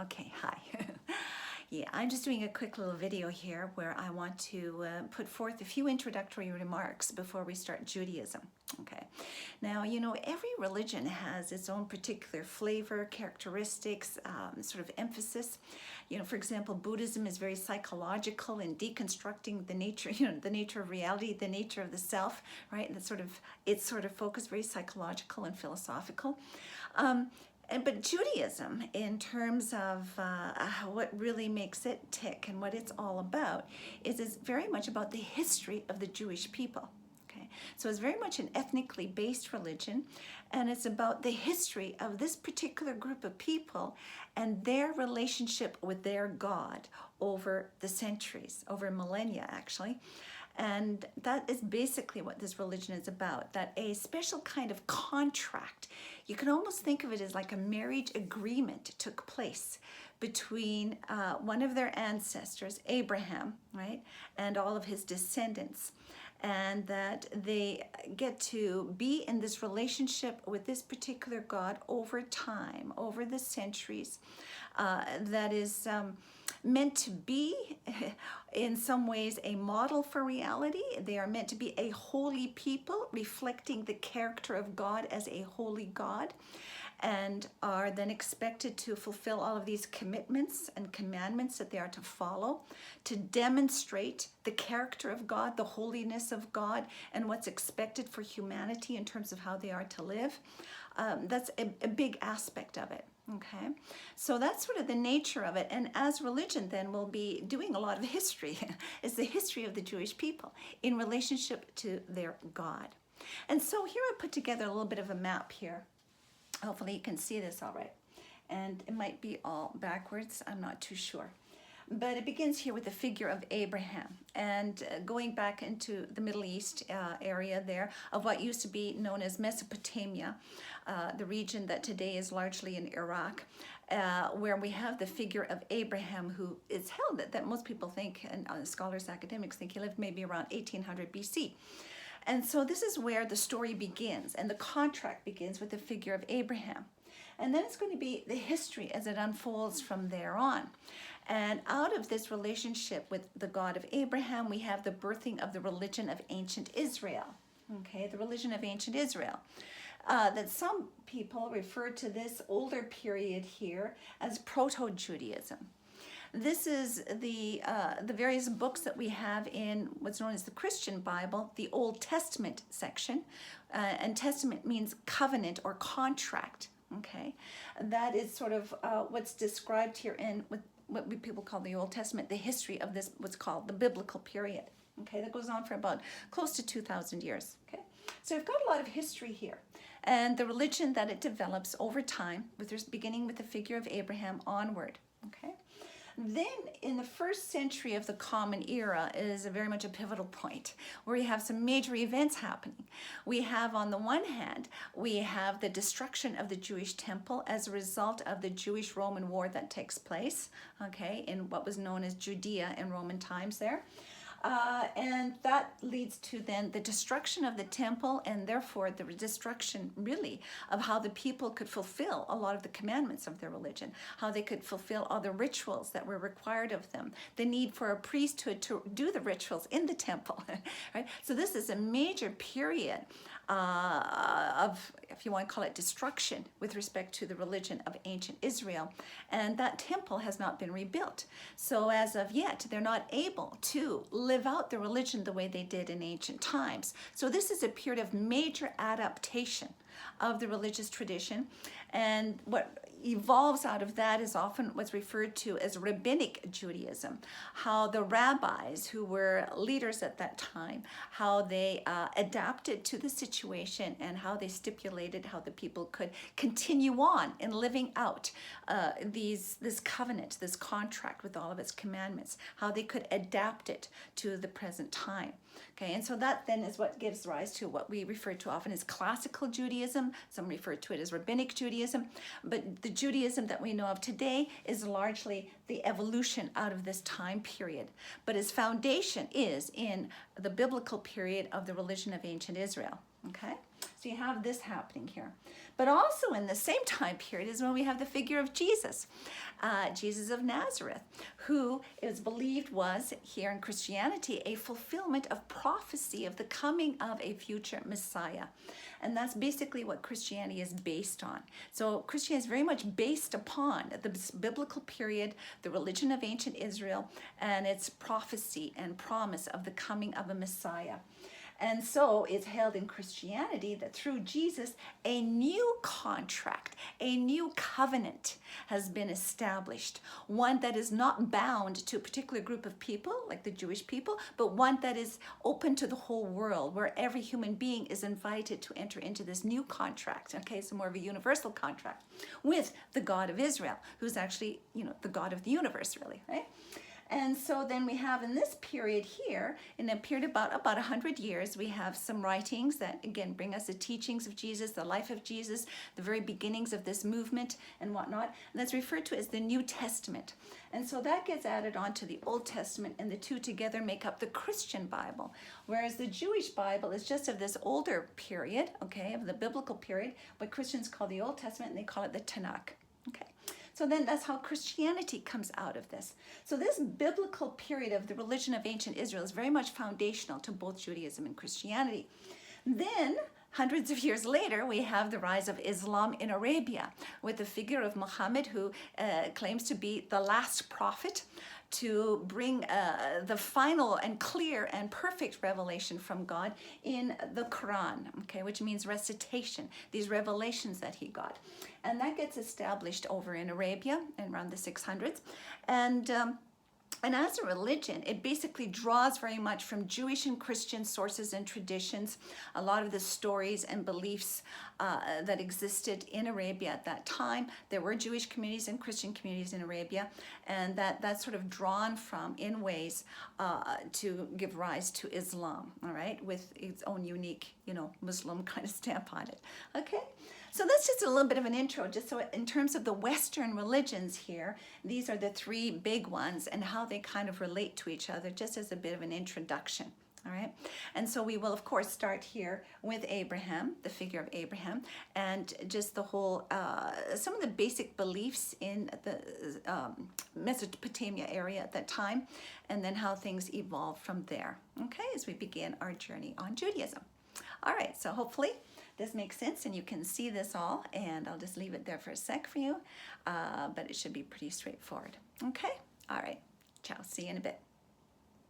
Okay, hi. Yeah, I'm just doing a quick little video here where I want to put forth a few introductory remarks before we start Judaism. Okay. Now, every religion has its own particular flavor, characteristics, sort of emphasis. For example, Buddhism is very psychological in deconstructing the nature, the nature of reality, the nature of the self, right? And it's sort of focused, very psychological and philosophical. But Judaism, in terms of what really makes it tick and what it's all about, is very much about the history of the Jewish people. Okay, so it's very much an ethnically based religion, and it's about the history of this particular group of people and their relationship with their God over the centuries, over millennia actually. And that is basically what this religion is about, that a special kind of contract, you can almost think of it as like a marriage agreement took place between one of their ancestors, Abraham, right, and all of his descendants. And that they get to be in this relationship with this particular God over time, over the centuries, that is meant to be in some ways a model for reality. They are meant to be a holy people reflecting the character of God as a holy God, and are then expected to fulfill all of these commitments and commandments that they are to follow to demonstrate the character of God, the holiness of God, and what's expected for humanity in terms of how they are to live. That's a big aspect of it. Okay, so that's sort of the nature of it. And as religion, then, we'll be doing a lot of history. It's the history of the Jewish people in relationship to their God. And so here I put together a little bit of a map here. Hopefully you can see this all right. And it might be all backwards, I'm not too sure. But it begins here with the figure of Abraham, and going back into the Middle East area there of what used to be known as Mesopotamia, the region that today is largely in Iraq, where we have the figure of Abraham, who is held that most people think, and scholars, academics think he lived maybe around 1800 BC. And so this is where the story begins, and the contract begins with the figure of Abraham. And then it's going to be the history as it unfolds from there on. And out of this relationship with the God of Abraham, we have the birthing of the religion of ancient Israel. Okay, the religion of ancient Israel. That some people refer to this older period here as Proto-Judaism. This is the various books that we have in what's known as the Christian Bible, the Old Testament section. And testament means covenant or contract. Okay, that is sort of what's described here in what people call the Old Testament, the history of this, what's called the biblical period. Okay, that goes on for about close to 2,000 years. Okay, so we've got a lot of history here, and the religion that it develops over time, beginning with the figure of Abraham onward. Okay. Then in the first century of the Common Era is very much a pivotal point where you have some major events happening. We have, on the one hand, we have the destruction of the Jewish temple as a result of the Jewish-Roman war that takes place, okay, in what was known as Judea in Roman times there. And that leads to then the destruction of the temple, and therefore the destruction really of how the people could fulfill a lot of the commandments of their religion, how they could fulfill all the rituals that were required of them, the need for a priesthood to do the rituals in the temple, right? So this is a major period of, if you want to call it, destruction with respect to the religion of ancient Israel. And that temple has not been rebuilt. So as of yet, they're not able to live out the religion the way they did in ancient times. So this is a period of major adaptation of the religious tradition. And what evolves out of that is often what's referred to as Rabbinic Judaism, how the rabbis who were leaders at that time, how they adapted to the situation and how they stipulated how the people could continue on in living out this covenant, this contract with all of its commandments, how they could adapt it to the present time. Okay, and so that then is what gives rise to what we refer to often as classical Judaism. Some refer to it as Rabbinic Judaism, but the Judaism that we know of today is largely the evolution out of this time period. But its foundation is in the biblical period of the religion of ancient Israel. Okay, So you have this happening here. But also in the same time period is when we have the figure of Jesus, Jesus of Nazareth, who is believed was, here in Christianity, a fulfillment of prophecy of the coming of a future Messiah. And that's basically what Christianity is based on. So Christianity is very much based upon the biblical period, the religion of ancient Israel, and its prophecy and promise of the coming of a Messiah. And so it's held in Christianity that through Jesus, a new contract, a new covenant has been established. One that is not bound to a particular group of people, like the Jewish people, but one that is open to the whole world, where every human being is invited to enter into this new contract. Okay, so more of a universal contract with the God of Israel, who's actually, the God of the universe, really, right? And so then we have in this period here, in a period about 100 years, we have some writings that, again, bring us the teachings of Jesus, the life of Jesus, the very beginnings of this movement and whatnot. And that's referred to as the New Testament. And so that gets added on to the Old Testament, and the two together make up the Christian Bible. Whereas the Jewish Bible is just of this older period, okay, of the biblical period, what Christians call the Old Testament, and they call it the Tanakh. Okay. So then that's how Christianity comes out of this. So this biblical period of the religion of ancient Israel is very much foundational to both Judaism and Christianity. Then, hundreds of years later, we have the rise of Islam in Arabia with the figure of Muhammad, who claims to be the last prophet to bring the final and clear and perfect revelation from God in the Quran, okay, which means recitation, these revelations that he got. And that gets established over in Arabia in around the 600s. And as a religion, it basically draws very much from Jewish and Christian sources and traditions, a lot of the stories and beliefs that existed in Arabia at that time. There were Jewish communities and Christian communities in Arabia, and that's sort of drawn from in ways to give rise to Islam, all right, with its own unique, Muslim kind of stamp on it, okay? So that's just a little bit of an intro, just so in terms of the Western religions here, these are the three big ones and how they kind of relate to each other, just as a bit of an introduction, all right? And so we will, of course, start here with Abraham, the figure of Abraham, and just the whole, some of the basic beliefs in the Mesopotamia area at that time, and then how things evolved from there, okay, as we begin our journey on Judaism. All right, so hopefully this makes sense and you can see this all, and I'll just leave it there for a sec for you, but it should be pretty straightforward. Okay, all right, ciao, see you in a bit.